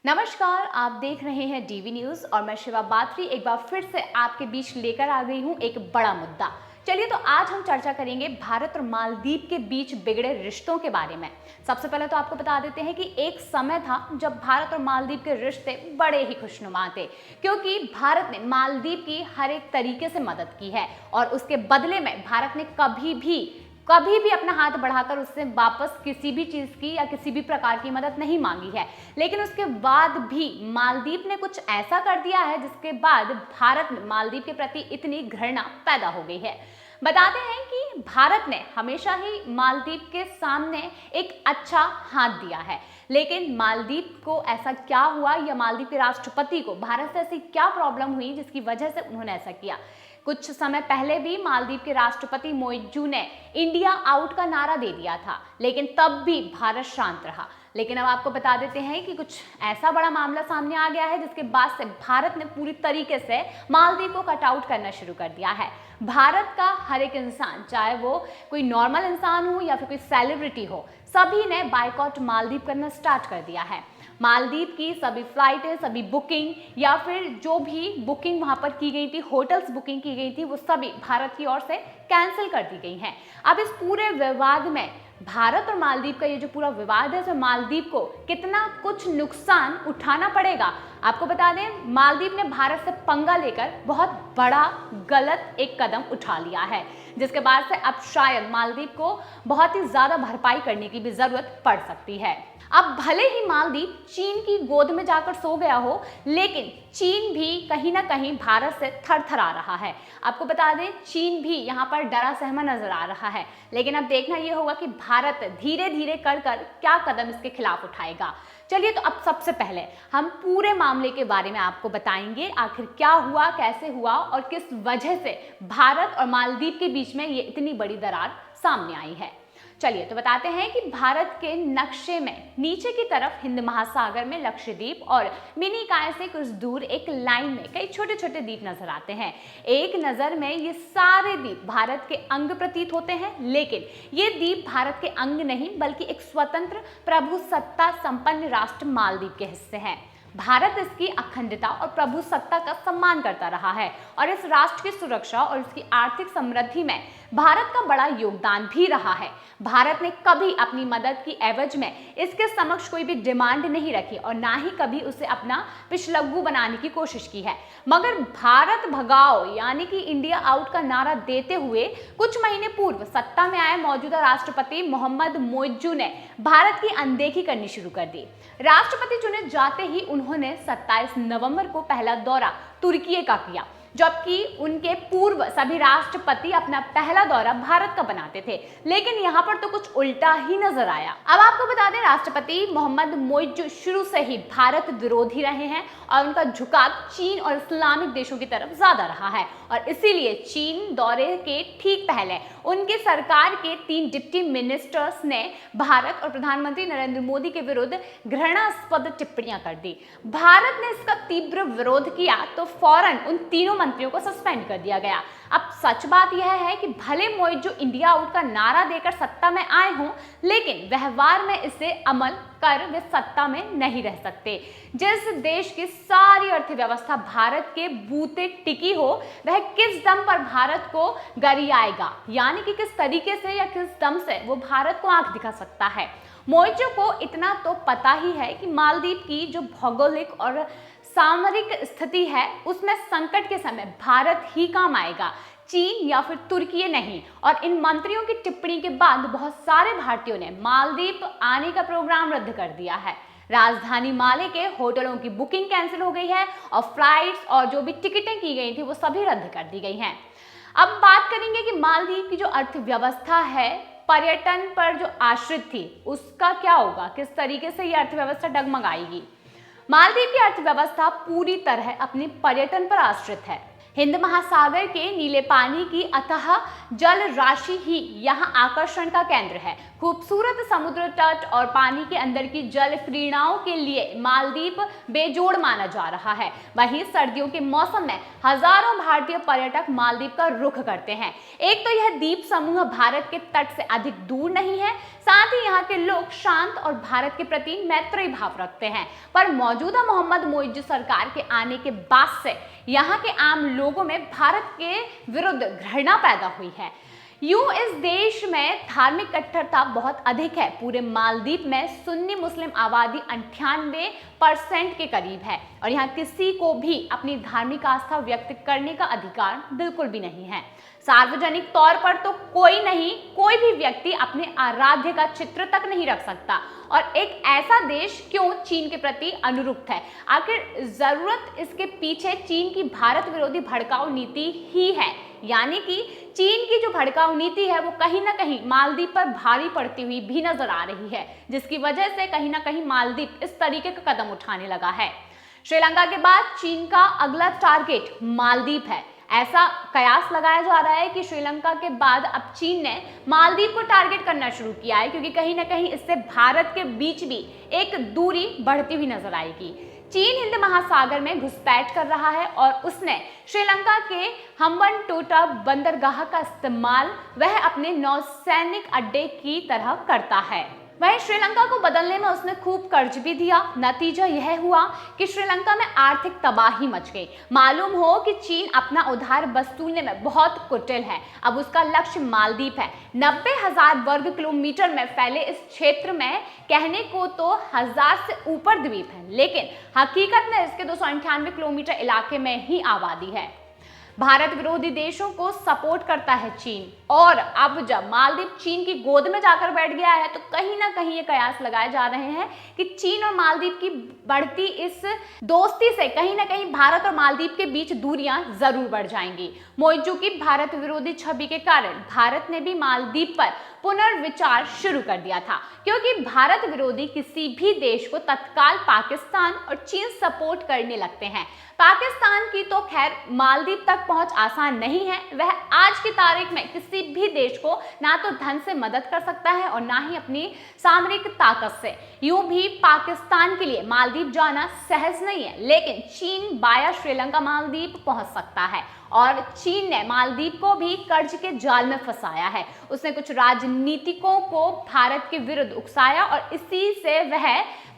नमस्कार, आप देख रहे हैं डीवी न्यूज और मैं शिवा बात्री एक बार फिर से आपके बीच लेकर आ गई हूं एक बड़ा मुद्दा। चलिए तो आज हम चर्चा करेंगे भारत और मालदीव के बीच बिगड़े रिश्तों के बारे में। सबसे पहले तो आपको बता देते हैं कि एक समय था जब भारत और मालदीव के रिश्ते बड़े ही खुशनुमा थे, क्योंकि भारत ने मालदीव की हर एक तरीके से मदद की है और उसके बदले में भारत ने कभी भी अपना हाथ बढ़ाकर उससे वापस किसी भी चीज की या किसी भी प्रकार की मदद नहीं मांगी है। लेकिन उसके बाद भी मालदीव ने कुछ ऐसा कर दिया है जिसके बाद भारत में मालदीव के प्रति इतनी घृणा पैदा हो गई है। बताते हैं कि भारत ने हमेशा ही मालदीव के सामने एक अच्छा हाथ दिया है, लेकिन मालदीव को ऐसा क्या हुआ या मालदीव के राष्ट्रपति को भारत से ऐसी क्या प्रॉब्लम हुई जिसकी वजह से उन्होंने ऐसा किया। कुछ समय पहले भी मालदीव के राष्ट्रपति मोइज़ू ने इंडिया आउट का नारा दे दिया था, लेकिन तब भी भारत शांत रहा। लेकिन अब आपको बता देते हैं कि कुछ ऐसा बड़ा मामला सामने आ गया है जिसके बाद से भारत ने पूरी तरीके से मालदीव को कट आउट करना शुरू कर दिया है। भारत का हर एक इंसान, चाहे वो कोई नॉर्मल इंसान हो या फिर कोई सेलिब्रिटी हो, सभी ने बायकॉट मालदीव करना स्टार्ट कर दिया है। मालदीव की सभी फ्लाइटें, सभी बुकिंग या फिर जो भी बुकिंग वहां पर की गई थी, होटल्स बुकिंग की गई थी, वो सभी भारत की ओर से कैंसिल कर दी गई हैं। अब इस पूरे विवाद में भारत और मालदीव का ये जो पूरा विवाद है, तो मालदीव को कितना कुछ नुकसान उठाना पड़ेगा। आपको बता दें, मालदीव ने भारत से पंगा लेकर बहुत बड़ा गलत एक कदम उठा लिया है, जिसके बाद से अब शायद मालदीव को बहुत ही ज्यादा भरपाई करने की भी जरूरत पड़ सकती है। अब भले ही मालदीव चीन की गोद में जाकर सो गया हो, लेकिन चीन भी कहीं ना कहीं भारत से थरथरा रहा है। आपको बता दें, चीन भी यहाँ पर डरा सहमा नजर आ रहा है, लेकिन अब देखना यह होगा कि भारत धीरे धीरे कर क्या कदम इसके खिलाफ उठाएगा। चलिए तो अब सबसे पहले हम पूरे मामले के बारे में आपको बताएंगे, आखिर क्या हुआ, कैसे हुआ और किस वजह से भारत और मालदीव के बीच में ये इतनी बड़ी दरार सामने आई है। चलिए तो बताते हैं कि भारत के नक्शे में नीचे की तरफ हिंद महासागर में लक्षद्वीप और मिनिकॉय से कुछ दूर एक लाइन में कई छोटे छोटे द्वीप नजर आते हैं। एक नजर में ये सारे द्वीप भारत के अंग प्रतीत होते हैं, लेकिन ये द्वीप भारत के अंग नहीं बल्कि एक स्वतंत्र प्रभुसत्ता संपन्न राष्ट्र मालदीव के हिस्से हैं। भारत इसकी अखंडता और प्रभुसत्ता का सम्मान करता रहा है और इस राष्ट्र की सुरक्षा और इसकी आर्थिक समृद्धि में भारत का बड़ा योगदान भी रहा है। भारत ने कभी अपनी मदद की एवज में इसके समक्ष कोई भी डिमांड नहीं रखी और ना ही कभी उसे अपना पिछलग्गू बनाने की कोशिश की है। मगर भारत भगाओ यानी कि इंडिया आउट का नारा देते हुए कुछ महीने पूर्व सत्ता में आए मौजूदा राष्ट्रपति मोहम्मद मोइज़ू ने भारत की अनदेखी करनी शुरू कर दी। राष्ट्रपति चुने जाते ही उन्होंने 27 नवंबर को पहला दौरा तुर्की का किया, जबकि उनके पूर्व सभी राष्ट्रपति अपना पहला दौरा भारत का बनाते थे। लेकिन यहाँ पर तो कुछ उल्टा ही नजर आया। अब आपको बता दें, राष्ट्रपति मोहम्मद मोइज़ू शुरू से ही भारत विरोधी रहे हैं और उनका झुकाव चीन और इस्लामिक देशों की तरफ ज्यादा रहा है और इसीलिए चीन दौरे के ठीक पहले उनकी सरकार के 3 डिप्टी मिनिस्टर्स ने भारत और प्रधानमंत्री नरेंद्र मोदी के विरुद्ध घृणास्पद टिप्पणियां कर दी। भारत ने इसका तीव्र विरोध किया तो फौरन उन तीनों मंत्रियों को सस्पेंड कर दिया गया। अब सच बात यह है कि भले मोइज़ू इंडिया आउट का नारा देकर सत्ता में आए हों, लेकिन व्यवहार में इसे अमल कर वे सत्ता में नहीं रह सकते। जिस देश की सारी अर्थव्यवस्था भारत के बूते टिकी हो, वह किस दम पर भारत को गरियाएगा, यानी कि किस तरीके से या किस दम से वो भारत को आंख दिखा सकता है। मोइज़ू को इतना तो पता ही है कि मालदीव की जो भौगोलिक और सामरिक स्थिति है, उसमें संकट के समय भारत ही काम आएगा, चीन या फिर तुर्की नहीं। और इन मंत्रियों की टिप्पणी के बाद बहुत सारे भारतीयों ने मालदीव आने का प्रोग्राम रद्द कर दिया है। राजधानी माले के होटलों की बुकिंग कैंसिल हो गई है और फ्लाइट्स और जो भी टिकटें की गई थी वो सभी रद्द कर दी गई हैं। अब बात करेंगे कि मालदीव की जो अर्थव्यवस्था है, पर्यटन पर जो आश्रित थी, उसका क्या होगा, किस तरीके से ये अर्थव्यवस्था डगमगाएगी। मालदीव की अर्थव्यवस्था पूरी तरह अपने पर्यटन पर आश्रित है। हिंद महासागर के नीले पानी की अथाह जल राशि ही यहाँ आकर्षण का केंद्र है। खूबसूरत समुद्र तट और पानी के अंदर की जल क्रीड़ाओं के लिए मालदीव बेजोड़ माना जा रहा है। वहीं सर्दियों के मौसम में हजारों भारतीय पर्यटक मालदीव का रुख करते हैं। एक तो यह द्वीप समूह भारत के तट से अधिक दूर नहीं है, साथ ही यहाँ के लोग शांत और भारत के प्रति मैत्री भाव रखते हैं। पर मौजूदा मोहम्मद मोइज्जू सरकार के आने के बाद से यहाँ के आम लोगों में भारत के विरुद्ध घृणा पैदा हुई है। यूं इस देश में धार्मिक कट्टरता बहुत अधिक है। पूरे मालदीव में सुन्नी मुस्लिम आबादी 98% के करीब है और यहाँ किसी को भी अपनी धार्मिक आस्था व्यक्त करने का अधिकार बिल्कुल भी नहीं है। सार्वजनिक तौर पर तो कोई भी व्यक्ति अपने आराध्य का चित्र तक नहीं रख सकता। और एक ऐसा देश क्यों चीन के प्रति अनुरुक्त है? आखिर जरूरत इसके पीछे चीन की भारत विरोधी भड़काऊ नीति ही है। यानी कि चीन की जो भड़काऊ नीति है वो कहीं ना कहीं मालदीव पर भारी पड़ती हुई भी नजर आ रही है, जिसकी वजह से कहीं ना कहीं मालदीव इस तरीके का कदम उठाने लगा है। श्रीलंका के बाद चीन का अगला टारगेट मालदीव है। ऐसा कयास लगाया जा रहा है कि श्रीलंका के बाद अब चीन ने मालदीव को टारगेट करना शुरू किया है, क्योंकि कहीं ना कहीं इससे भारत के बीच भी एक दूरी बढ़ती हुई नजर आएगी। चीन हिंद महासागर में घुसपैठ कर रहा है और उसने श्रीलंका के हम्बनटोटा बंदरगाह का इस्तेमाल वह अपने नौसैनिक अड्डे की तरह करता है। वहीं श्रीलंका को बदलने में उसने खूब कर्ज भी दिया। नतीजा यह हुआ कि श्रीलंका में आर्थिक तबाही मच गई। मालूम हो कि चीन अपना उधार वसूलने में बहुत कुटिल है। अब उसका लक्ष्य मालदीव है। 90,000 वर्ग किलोमीटर में फैले इस क्षेत्र में कहने को तो 1000 से ऊपर द्वीप है, लेकिन हकीकत में इसके 298 किलोमीटर इलाके में ही आबादी है। भारत विरोधी देशों को सपोर्ट करता है चीन, और अब जब मालदीव चीन की गोद में जाकर बैठ गया है तो कहीं ना कहीं ये कयास लगाए जा रहे हैं कि चीन और मालदीव की बढ़ती इस दोस्ती से कहीं ना कहीं भारत और मालदीव के बीच दूरियां जरूर बढ़ जाएंगी। मोइज्जू की भारत विरोधी छवि के कारण भारत ने भी मालदीव पर पुनर्विचार शुरू कर दिया था, क्योंकि भारत विरोधी किसी भी देश को तत्काल पाकिस्तान और चीन सपोर्ट करने लगते हैं। पाकिस्तान की तो खैर मालदीव तक पहुंच आसान नहीं है। वह आज की तारीख में किसी भी देश को ना तो धन से मदद कर सकता है और ना ही अपनी सामरिक ताकत से। यूं भी पाकिस्तान के लिए मालदीव जाना सहज नहीं है, लेकिन चीन बाया श्रीलंका मालदीव पहुंच सकता है और चीन ने मालदीव को भी कर्ज के जाल में फंसाया है। उसने कुछ राजनीतिकों को भारत के विरुद्ध उकसाया और इसी से वह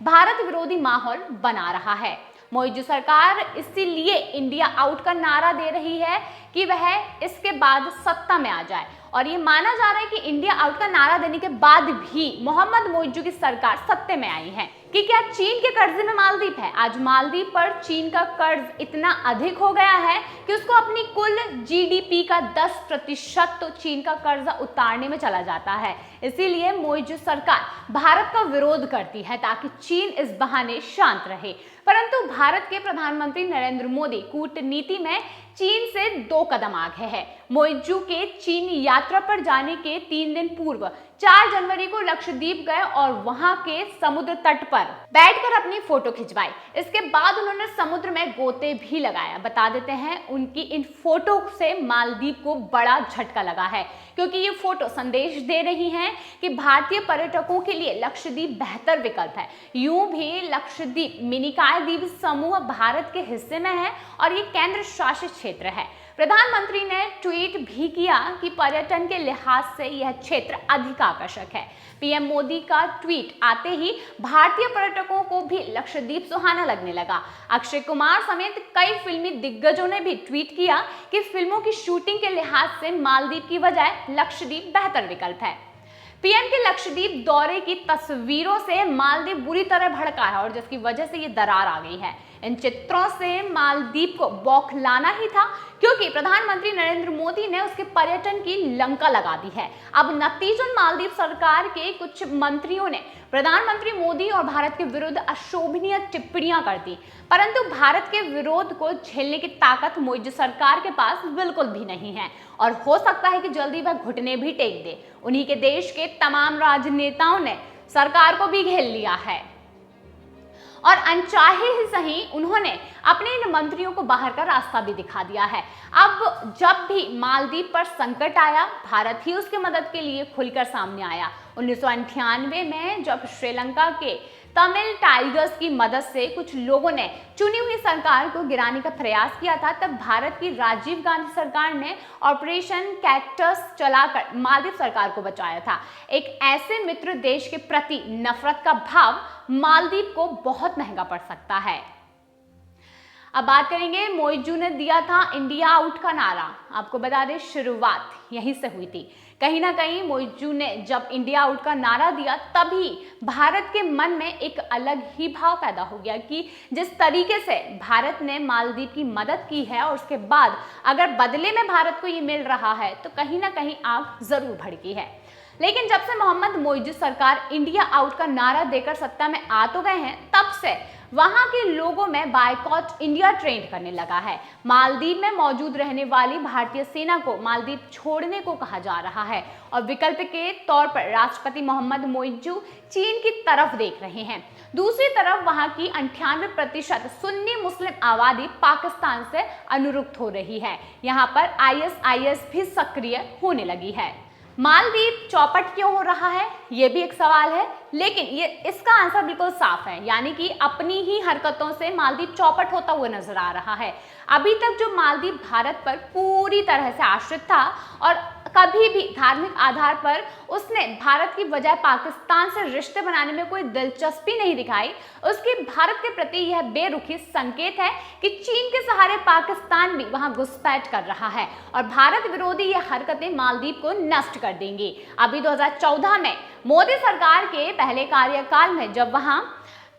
भारत विरोधी माहौल बना रहा है। मोइज्जू सरकार इसीलिए इंडिया आउट का नारा दे रही है कि वह इसके बाद सत्ता में आ जाए, और ये माना जा रहा है कि इंडिया आउट का नारा देने के बाद भी मोहम्मद मोइज्जू की सरकार सत्ते में आई है कि क्या चीन के कर्जे में मालदीव है। आज मालदीव पर चीन का कर्ज इतना अधिक हो गया है कि उसको अपनी कुल जीडीपी का 10% तो चीन का कर्जा उतारने में चला जाता है। इसीलिए मोइज्जू सरकार भारत का विरोध करती है ताकि चीन इस बहाने शांत रहे। परंतु भारत के प्रधानमंत्री नरेंद्र मोदी कूटनीति में चीन से 2 कदम आगे है। मोइज्जू के चीन यात्रा पर जाने के 3 दिन पूर्व 4 जनवरी को लक्षद्वीप गए और वहां के समुद्र तट पर बैठकर अपनी फोटो खिंचवाई। इसके बाद उन्होंने समुद्र में गोते भी लगाया। बता देते हैं उनकी इन फोटो से मालदीव को बड़ा झटका लगा है, क्योंकि ये फोटो संदेश दे रही हैं कि भारतीय पर्यटकों के लिए लक्षद्वीप बेहतर विकल्प है। यूं भी लक्षद्वीप मिनिकॉय द्वीप समूह भारत के हिस्से में है और ये केंद्र शासित क्षेत्र है। प्रधानमंत्री ने ट्वीट भी किया कि पर्यटन के लिहाज से यह क्षेत्र अधिक आकर्षक है। पीएम मोदी का ट्वीट आते ही भारतीय पर्यटकों को भी लक्षद्वीप सुहाना लगने लगा। अक्षय कुमार समेत कई फिल्मी दिग्गजों ने भी ट्वीट किया कि फिल्मों की शूटिंग के लिहाज से मालदीव की बजाय लक्षद्वीप बेहतर विकल्प है। पीएम के लक्षद्वीप दौरे की तस्वीरों से मालदीव बुरी तरह भड़का है और जिसकी वजह से ये दरार आ गई है। इन चित्रों से मालदीव को बौखलाना ही था, क्योंकि प्रधानमंत्री नरेंद्र मोदी ने उसके पर्यटन की लंका लगा दी है। अब नतीजन मालदीव सरकार के कुछ मंत्रियों ने प्रधानमंत्री मोदी और भारत के विरुद्ध अशोभनीय टिप्पणियां कर दी, परंतु भारत के विरोध को झेलने की ताकत मोइज्जू सरकार के पास बिल्कुल भी नहीं है और हो सकता है कि जल्दी वह घुटने भी टेक दे। उन्हीं के देश के तमाम राजनेताओं ने सरकार को भी घेर लिया है और अनचाहे ही सही उन्होंने अपने इन मंत्रियों को बाहर का रास्ता भी दिखा दिया है। अब जब भी मालदीव पर संकट आया, भारत ही उसकी मदद के लिए खुलकर सामने आया। 1998 में जब श्रीलंका के तमिल टाइगर्स की मदद से कुछ लोगों ने चुनी हुई सरकार को गिराने का प्रयास किया था, तब भारत की राजीव गांधी सरकार ने ऑपरेशन कैक्टस चलाकर मालदीव सरकार को बचाया था। एक ऐसे मित्र देश के प्रति नफरत का भाव मालदीव को बहुत महंगा पड़ सकता है। अब बात करेंगे, मोइजू ने दिया था इंडिया आउट का नारा। आपको बता दें, शुरुआत यहीं से हुई थी। कहीं ना कहीं मोइजू ने जब इंडिया आउट का नारा दिया, तभी भारत के मन में एक अलग ही भाव पैदा हो गया कि जिस तरीके से भारत ने मालदीव की मदद की है और उसके बाद अगर बदले में भारत को ये मिल रहा है, तो कहीं ना कहीं आग जरूर भड़की है। लेकिन जब से मोहम्मद मोइजू सरकार इंडिया आउट का नारा देकर सत्ता में आ तो गए हैं, तब से वहां के लोगों में बायकॉट इंडिया ट्रेंड करने लगा है। मालदीव में मौजूद रहने वाली भारतीय सेना को मालदीव छोड़ने को कहा जा रहा है और विकल्प के तौर पर राष्ट्रपति मोहम्मद मोइजू चीन की तरफ देख रहे हैं। दूसरी तरफ वहां की 98% सुन्नी मुस्लिम आबादी पाकिस्तान से अनुरुक्त हो रही है। यहाँ पर ISIS भी सक्रिय होने लगी है। मालदीव चौपट क्यों हो रहा है, ये भी एक सवाल है, लेकिन ये इसका आंसर बिल्कुल साफ है, यानी कि अपनी ही हरकतों से मालदीव चौपट होता हुआ नजर आ रहा है। अभी तक जो मालदीव भारत पर पूरी तरह से आश्रित था और कभी भी धार्मिक आधार पर उसने भारत की बजाय पाकिस्तान से रिश्ते बनाने में कोई दिलचस्पी नहीं दिखाई, उसकी भारत के प्रति यह बेरुखी संकेत है कि चीन के सहारे पाकिस्तान भी वहां घुसपैठ कर रहा है और भारत विरोधी यह हरकतें मालदीव को नष्ट कर देंगी। अभी 2014 में मोदी सरकार के पहले कार्यकाल में जब वहां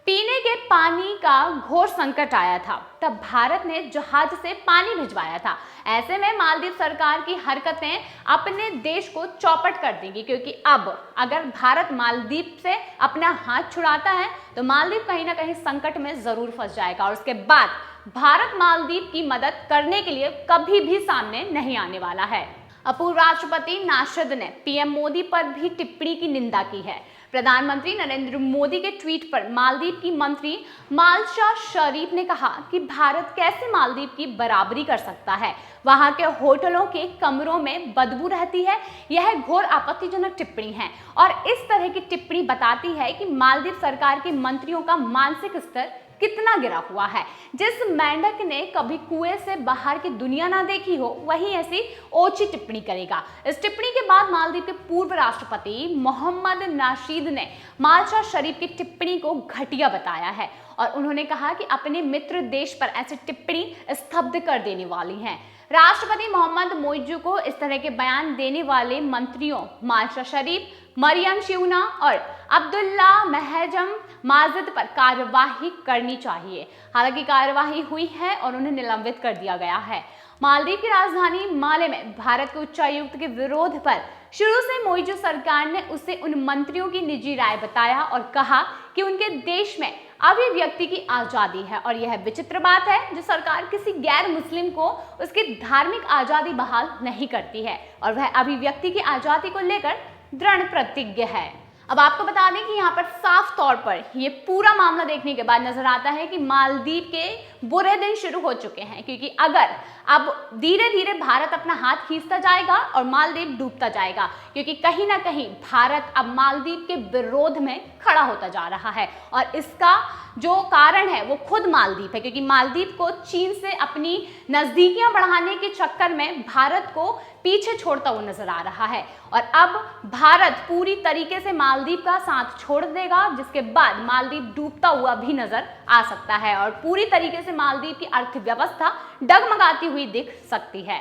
पीने के पानी का घोर संकट आया था, तब भारत ने जहाज से पानी भिजवाया था। ऐसे में मालदीव सरकार की हरकतें अपने देश को चौपट कर देंगी, क्योंकि अब अगर भारत मालदीव से अपना हाथ छुड़ाता है तो मालदीव कहीं ना कहीं संकट में जरूर फंस जाएगा और उसके बाद भारत मालदीव की मदद करने के लिए कभी भी सामने नहीं आने वाला है। पूर्व राष्ट्रपति नाशद ने पीएम मोदी पर भी टिप्पणी की निंदा की है। प्रधानमंत्री नरेंद्र मोदी के ट्वीट पर मालदीव की मंत्री मालशा शरीफ ने कहा कि भारत कैसे मालदीव की बराबरी कर सकता है, वहां के होटलों के कमरों में बदबू रहती है। यह घोर आपत्तिजनक टिप्पणी है और इस तरह की टिप्पणी बताती है कि मालदीव सरकार के मंत्रियों का मानसिक स्तर कितना गिरा हुआ है। जिस मेंढक ने कभी कुएं से बाहर की दुनिया ना देखी हो, वही ऐसी ओछी टिप्पणी करेगा। इस टिप्पणी के बाद मालदीव के पूर्व राष्ट्रपति मोहम्मद नाशीद ने मालशा शरीफ की टिप्पणी को घटिया बताया है और उन्होंने कहा कि अपने मित्र देश पर ऐसी टिप्पणी स्तब्ध कर देने वाली है। राष्ट्रपति मोहम्मद मोइजू को इस तरह के बयान देने वाले मंत्रियों मालशा शरीफ, मरियम शिवना और अब्दुल्ला महजम माजिद पर कार्यवाही करनी चाहिए। हालांकि कार्यवाही हुई है और उन्हें निलंबित कर दिया गया है। मालदीव की राजधानी माले में भारत के उच्चायुक्त के विरोध पर शुरू से मोइजू सरकार ने उसे उन मंत्रियों की निजी राय बताया और कहा कि उनके देश में अभिव्यक्ति की आजादी है और यह विचित्र बात है जो सरकार किसी गैर मुस्लिम को उसकी धार्मिक आजादी बहाल नहीं करती है और वह अभिव्यक्ति की आजादी को लेकर दृढ़ प्रतिज्ञ है। अब आपको बता दें कि यहाँ पर साफ तौर पर ये पूरा मामला देखने के बाद नजर आता है कि मालदीव के बुरे दिन शुरू हो चुके हैं, क्योंकि अगर अब धीरे धीरे भारत अपना हाथ खींचता जाएगा और मालदीव डूबता जाएगा, क्योंकि कहीं ना कहीं भारत अब मालदीव के विरोध में खड़ा होता जा रहा है और इसका जो कारण है वो खुद मालदीव है, क्योंकि मालदीव को चीन से अपनी नजदीकियां बढ़ाने के चक्कर में भारत को पीछे छोड़ता हुआ नजर आ रहा है और अब भारत पूरी तरीके से मालदीव का साथ छोड़ देगा, जिसके बाद मालदीव डूबता हुआ भी नजर आ सकता है और पूरी तरीके से मालदीव की अर्थव्यवस्था डगमगाती हुई दिख सकती है।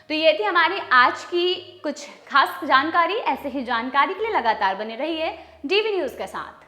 तो ये थी हमारी आज की कुछ खास जानकारी। ऐसे ही जानकारी के लिए लगातार बने रहिए DV न्यूज़ के साथ।